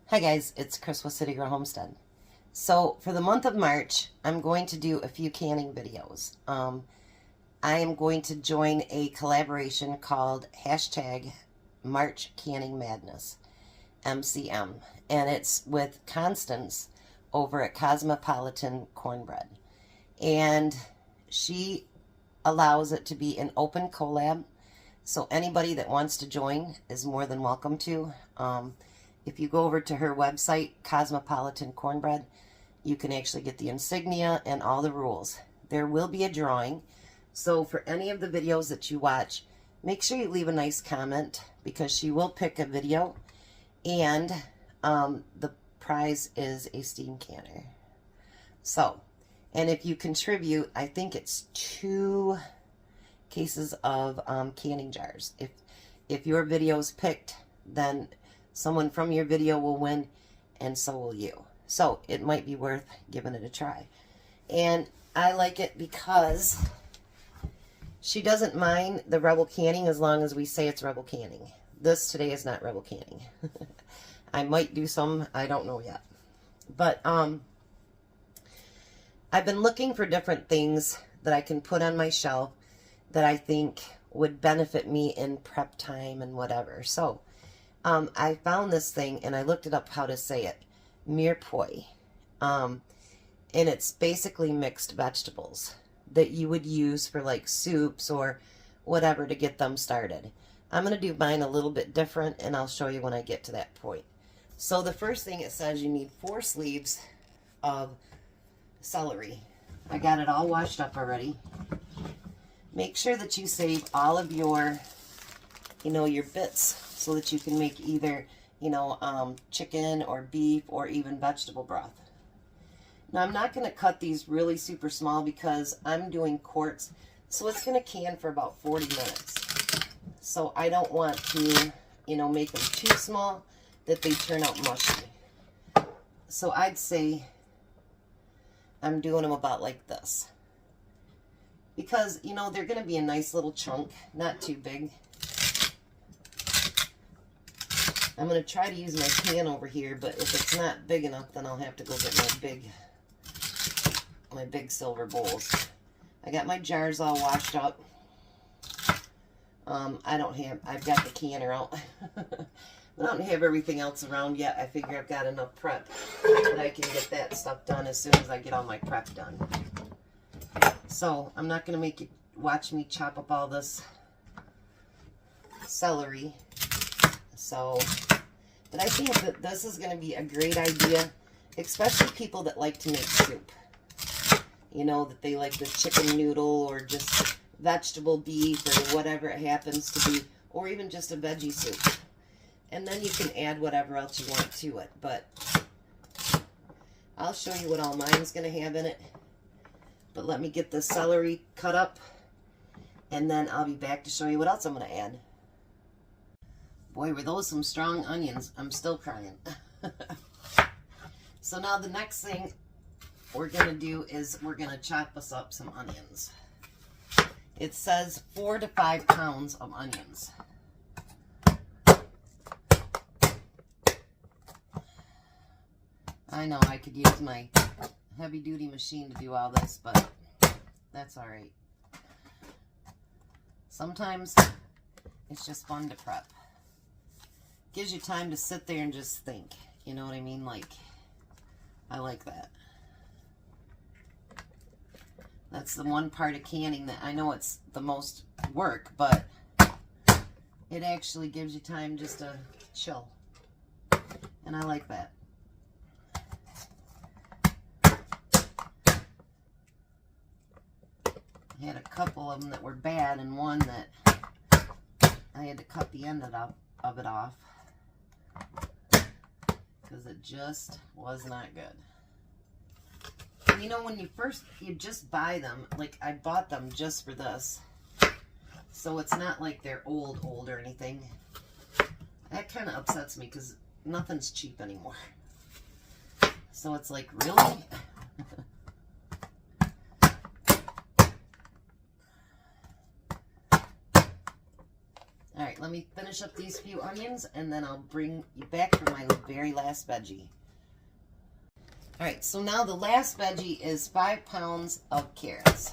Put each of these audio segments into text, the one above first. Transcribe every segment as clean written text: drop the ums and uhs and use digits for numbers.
Hi guys, it's Chris with City Girl Homestead. So for the month of March, I'm going to do a few canning videos. I am going to join a collaboration called hashtag March Canning Madness, MCM. And it's with Constance over at Cosmopolitan Cornbread. And she allows it to be an open collab. So anybody that wants to join is more than welcome to. If you go over to her website, Cosmopolitan Cornbread, you can actually get the insignia and all the rules. There will be a drawing. So for any of the videos that you watch, make sure you leave a nice comment because she will pick a video. And the prize is a steam canner. So, and if you contribute, I think it's 2 cases of canning jars. If your video is picked, then someone from your video will win, and so will you. So it might be worth giving it a try. And I like it because she doesn't mind the Rebel canning as long as we say it's Rebel canning. This today is not Rebel canning. I might do some, I don't know yet. But I've been looking for different things that I can put on my shelf that I think would benefit me in prep time and whatever. So I found this thing and I looked it up how to say it. Mirepoix. And it's basically mixed vegetables that you would use for like soups or whatever to get them started. I'm going to do mine a little bit different and I'll show you when I get to that point. So the first thing it says you need 4 sleeves of celery. I got it all washed up already. Make sure that you save all of your, your bits so that you can make either, chicken or beef or even vegetable broth. Now I'm not going to cut these really super small because I'm doing quarts, so it's going to can for about 40 minutes. So I don't want to, make them too small that they turn out mushy. So I'd say I'm doing them about like this. Because, they're going to be a nice little chunk, not too big. I'm going to try to use my pan over here, but if it's not big enough, then I'll have to go get my big silver bowls. I got my jars all washed up. I've got the canner out. I don't have everything else around yet. I figure I've got enough prep that I can get that stuff done as soon as I get all my prep done. So I'm not going to make you watch me chop up all this celery. So, but I think that this is going to be a great idea, especially people that like to make soup. That they like the chicken noodle or just vegetable beef or whatever it happens to be, or even just a veggie soup. And then you can add whatever else you want to it. But I'll show you what all mine's going to have in it. But let me get the celery cut up, and then I'll be back to show you what else I'm going to add. Boy, were those some strong onions. I'm still crying. So now the next thing we're going to do is we're going to chop us up some onions. It says 4 to 5 pounds of onions. I know I could use my heavy-duty machine to do all this, but that's all right. Sometimes it's just fun to prep. Gives you time to sit there and just think. You know what I mean? Like, I like that. That's the one part of canning that I know it's the most work, but it actually gives you time just to chill. And I like that. I had a couple of them that were bad and one that I had to cut the end of it off because it just was not good. And when you just buy them, like I bought them just for this, so it's not like they're old or anything. That kind of upsets me because nothing's cheap anymore. So it's like, really? All right, let me finish up these few onions, and then I'll bring you back for my very last veggie. All right, so now the last veggie is 5 pounds of carrots.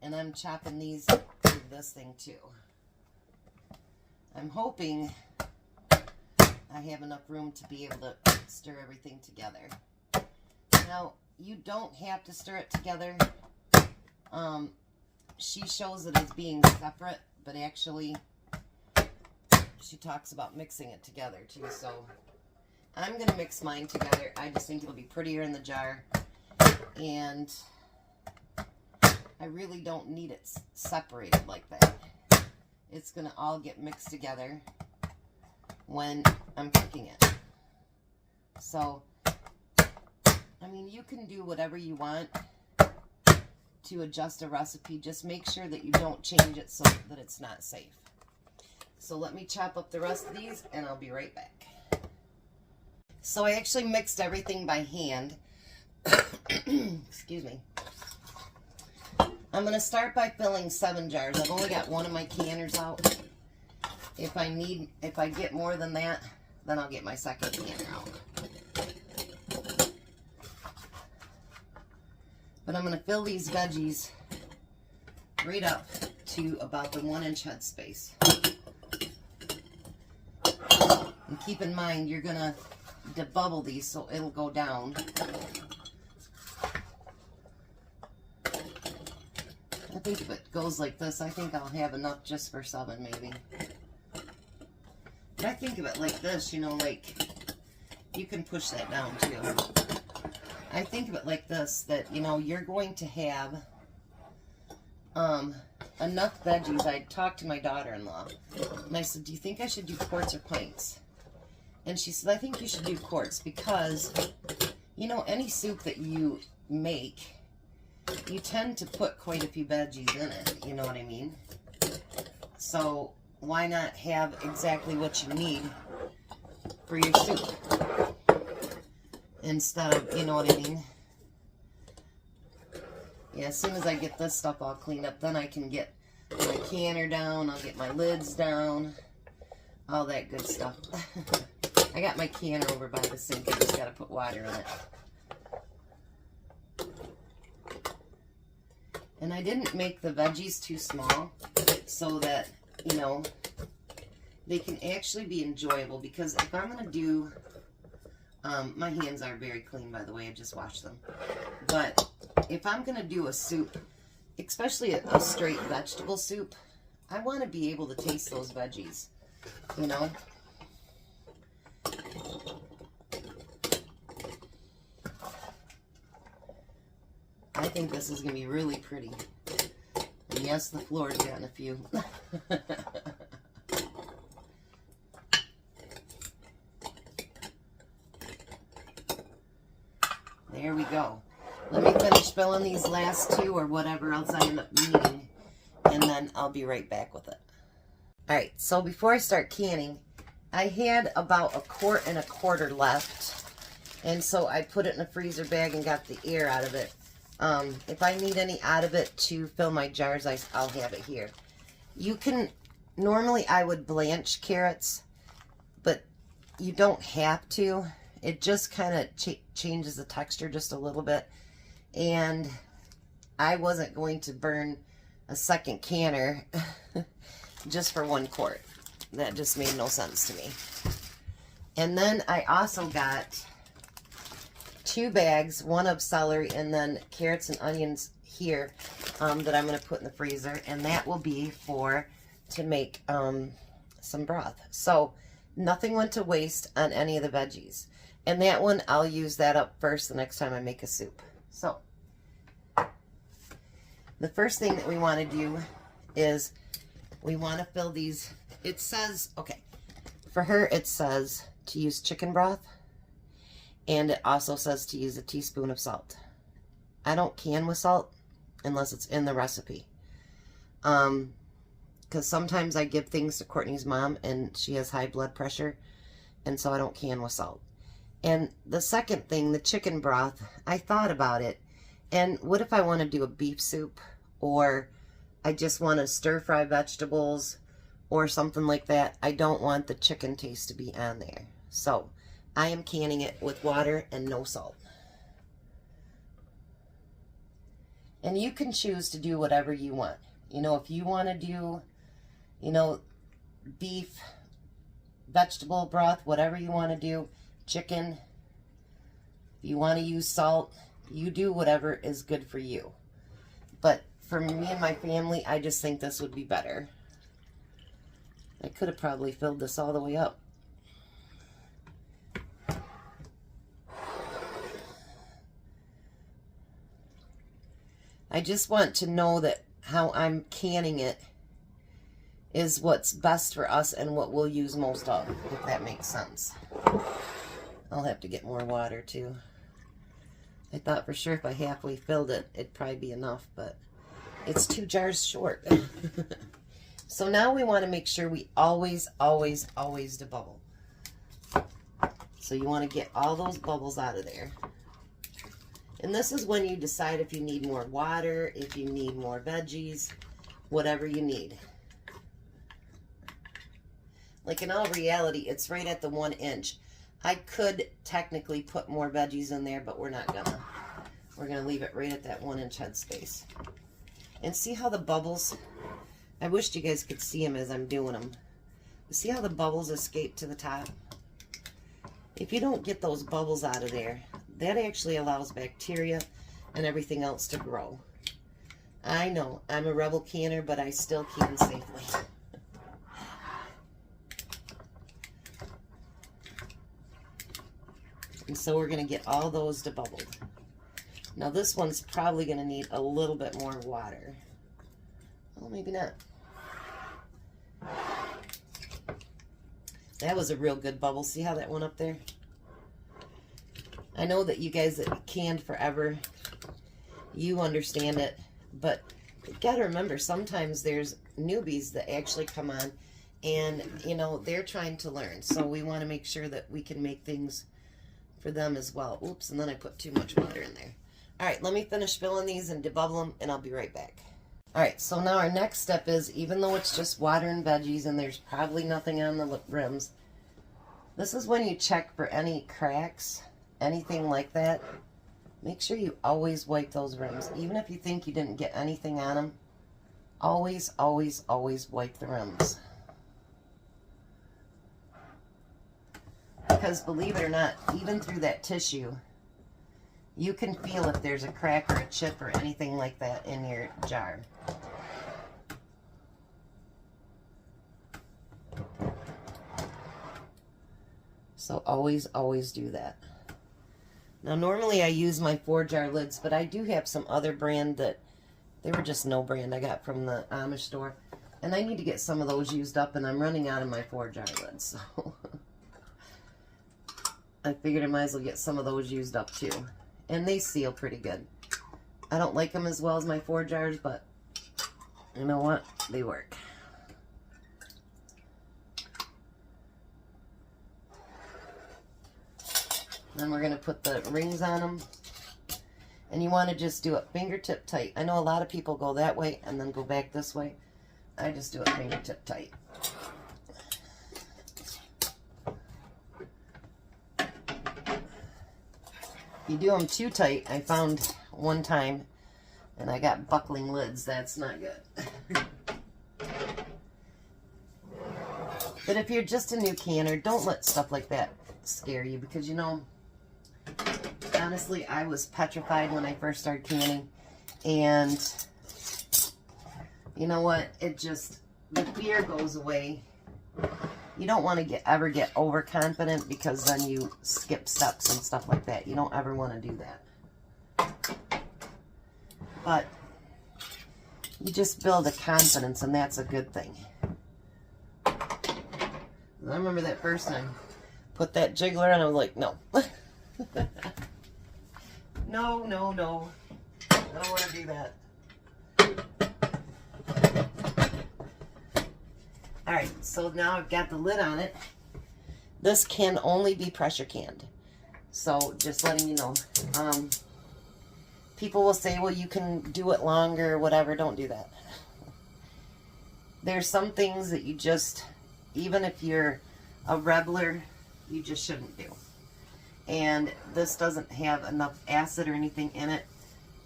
And I'm chopping these with this thing too. I'm hoping I have enough room to be able to stir everything together. Now, you don't have to stir it together. She shows it as being separate, but actually she talks about mixing it together too. So I'm going to mix mine together. I just think it'll be prettier in the jar. And I really don't need it separated like that. It's going to all get mixed together when I'm cooking it. So, I mean, you can do whatever you want to adjust a recipe. Just make sure that you don't change it so that it's not safe. So let me chop up the rest of these and I'll be right back. So I actually mixed everything by hand. Excuse me. I'm going to start by filling 7 jars. I've only got one of my canners out. If I get more than that, then I'll get my second canner out. But I'm going to fill these veggies right up to about the 1-inch headspace. And keep in mind, you're going to debubble these so it'll go down. I think if it goes like this, I think I'll have enough just for 7 maybe. But I think of it like this, you know, like, you can push that down too. I think of it like this, that, you know, you're going to have enough veggies. I talked to my daughter-in-law, and I said, do you think I should do quarts or pints? And she said, I think you should do quarts because, you know, any soup that you make, you tend to put quite a few veggies in it, you know what I mean? So why not have exactly what you need for your soup instead of, you know what I mean? Yeah, as soon as I get this stuff all cleaned up, then I can get my canner down, I'll get my lids down, all that good stuff. I got my canner over by the sink, I just gotta put water in it. And I didn't make the veggies too small so that, you know, they can actually be enjoyable, because if I'm going to do, my hands are very clean, by the way, I just washed them. But if I'm going to do a soup, especially a straight vegetable soup, I want to be able to taste those veggies, you know. I think this is going to be really pretty. And yes, the floor's gotten a few. There we go. Let me finish filling these last 2 or whatever else I end up needing, and then I'll be right back with it. Alright, so before I start canning, I had about 1 1/4 left, and so I put it in a freezer bag and got the air out of it. If I need any out of it to fill my jars, I'll have it here. You can, normally I would blanch carrots, but you don't have to. It just kind of changes the texture just a little bit. And I wasn't going to burn a second canner just for 1 quart. That just made no sense to me. And then I also got 2 bags, 1 of celery, and then carrots and onions here that I'm going to put in the freezer, and that will be to make some broth. So nothing went to waste on any of the veggies. And that one, I'll use that up first the next time I make a soup. So the first thing that we want to do is we want to fill these. It says, okay, for her it says to use chicken broth, and it also says to use a teaspoon of salt. I don't can with salt unless it's in the recipe. Because sometimes I give things to Courtney's mom and she has high blood pressure, and so I don't can with salt. And the second thing, the chicken broth, I thought about it. And what if I want to do a beef soup, or I just want to stir fry vegetables, or something like that, I don't want the chicken taste to be on there. So I am canning it with water and no salt. And you can choose to do whatever you want. You know, if you want to do, you know, beef, vegetable broth, whatever you want to do, chicken, if you want to use salt, you do whatever is good for you. But for me and my family, I just think this would be better. I could have probably filled this all the way up. I just want to know that how I'm canning it is what's best for us and what we'll use most of, if that makes sense. I'll have to get more water too. I thought for sure if I halfway filled it, it'd probably be enough, but it's 2 jars short. So now we want to make sure we always debubble. So you want to get all those bubbles out of there. And this is when you decide if you need more water, if you need more veggies, whatever you need. Like in all reality, it's right at the 1 inch. I could technically put more veggies in there, but we're not gonna. We're gonna leave it right at that 1 inch headspace. And see how the bubbles, I wished you guys could see them as I'm doing them. See how the bubbles escape to the top? If you don't get those bubbles out of there, that actually allows bacteria and everything else to grow. I know, I'm a rebel canner, but I still can safely. And so we're going to get all those debubbled. Now this one's probably going to need a little bit more water. Well, maybe not. That was a real good bubble. See how that went up there? I know that you guys that canned forever, you understand it, but you got to remember, sometimes there's newbies that actually come on and, you know, they're trying to learn. So we want to make sure that we can make things for them as well. Oops, and then I put too much water in there. All right, let me finish filling these and debubble them, and I'll be right back. All right, so now our next step is, even though it's just water and veggies and there's probably nothing on the rims, this is when you check for any cracks, anything like that. Make sure you always wipe those rims. Even if you think you didn't get anything on them, always wipe the rims. Because believe it or not, even through that tissue, you can feel if there's a crack or a chip or anything like that in your jar. So always do that. Now normally I use my 4-jar lids, but I do have some other brand that, they were just no brand I got from the Amish store. And I need to get some of those used up, and I'm running out of my 4-jar lids. So I figured I might as well get some of those used up too. And they seal pretty good. I don't like them as well as my 4 jars, but you know what? They work. Then we're going to put the rings on them. And you want to just do it fingertip tight. I know a lot of people go that way and then go back this way. I just do it fingertip tight. If you do them too tight, I found one time, and I got buckling lids. That's not good. But if you're just a new canner, don't let stuff like that scare you, because, you know, honestly, I was petrified when I first started canning, and you know what? It just, the fear goes away. You don't want to ever get overconfident, because then you skip steps and stuff like that. You don't ever want to do that. But you just build a confidence, and that's a good thing. I remember that first time, put that jiggler on, I was like, no. No. I don't want to do that. Alright, so now I've got the lid on it. This can only be pressure canned. So, just letting you know. People will say, well, you can do it longer, whatever. Don't do that. There's some things that you just, even if you're a rebbler, you just shouldn't do. And this doesn't have enough acid or anything in it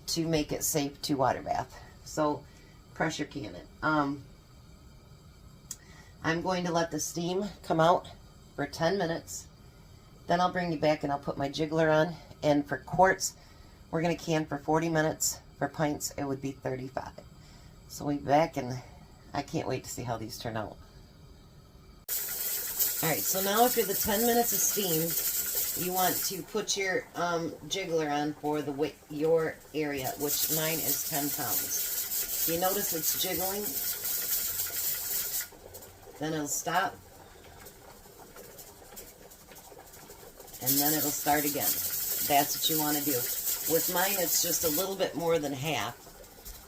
to make it safe to water bath. So pressure can it. I'm going to let the steam come out for 10 minutes. Then I'll bring you back and I'll put my jiggler on. And for quarts, we're going to can for 40 minutes. For pints, it would be 35. So we'll be back, and I can't wait to see how these turn out. Alright, so now after the 10 minutes of steam, you want to put your jiggler on for your area, which mine is 10 pounds. You notice it's jiggling, then it'll stop, and then it'll start again. That's what you want to do. With mine, it's just a little bit more than half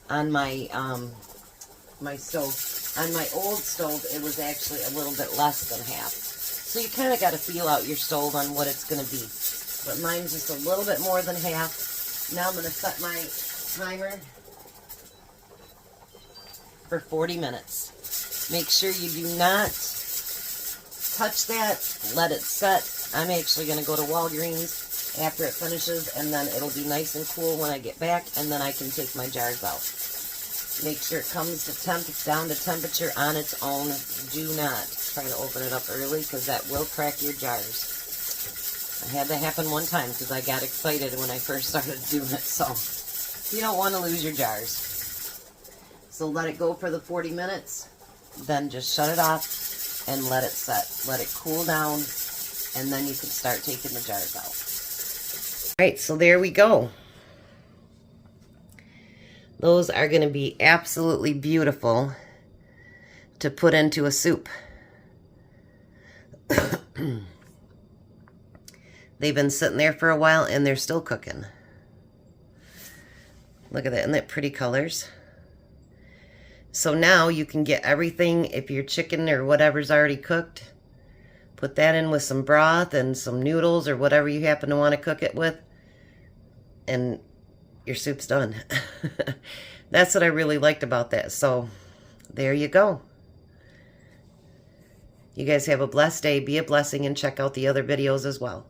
on my my stove. On my old stove, it was actually a little bit less than half. So you kind of got to feel out your stove on what it's going to be. But mine's just a little bit more than half. Now I'm going to set my timer for 40 minutes. Make sure you do not touch that. Let it set. I'm actually going to go to Walgreens after it finishes, and then it'll be nice and cool when I get back, and then I can take my jars out. Make sure it comes to down to temperature on its own. Do not try to open it up early, because that will crack your jars. I had that happen one time because I got excited when I first started doing it, so you don't want to lose your jars. So let it go for the 40 minutes, then just shut it off and let it set. Let it cool down, and then you can start taking the jars out. Alright, so there we go. Those are going to be absolutely beautiful to put into a soup. They've been sitting there for a while and they're still cooking. Look at that, isn't that pretty colors? So now you can get everything, if your chicken or whatever's already cooked, put that in with some broth and some noodles or whatever you happen to want to cook it with, and your soup's done. That's what I really liked about that. So there you go. You guys have a blessed day. Be a blessing, and check out the other videos as well.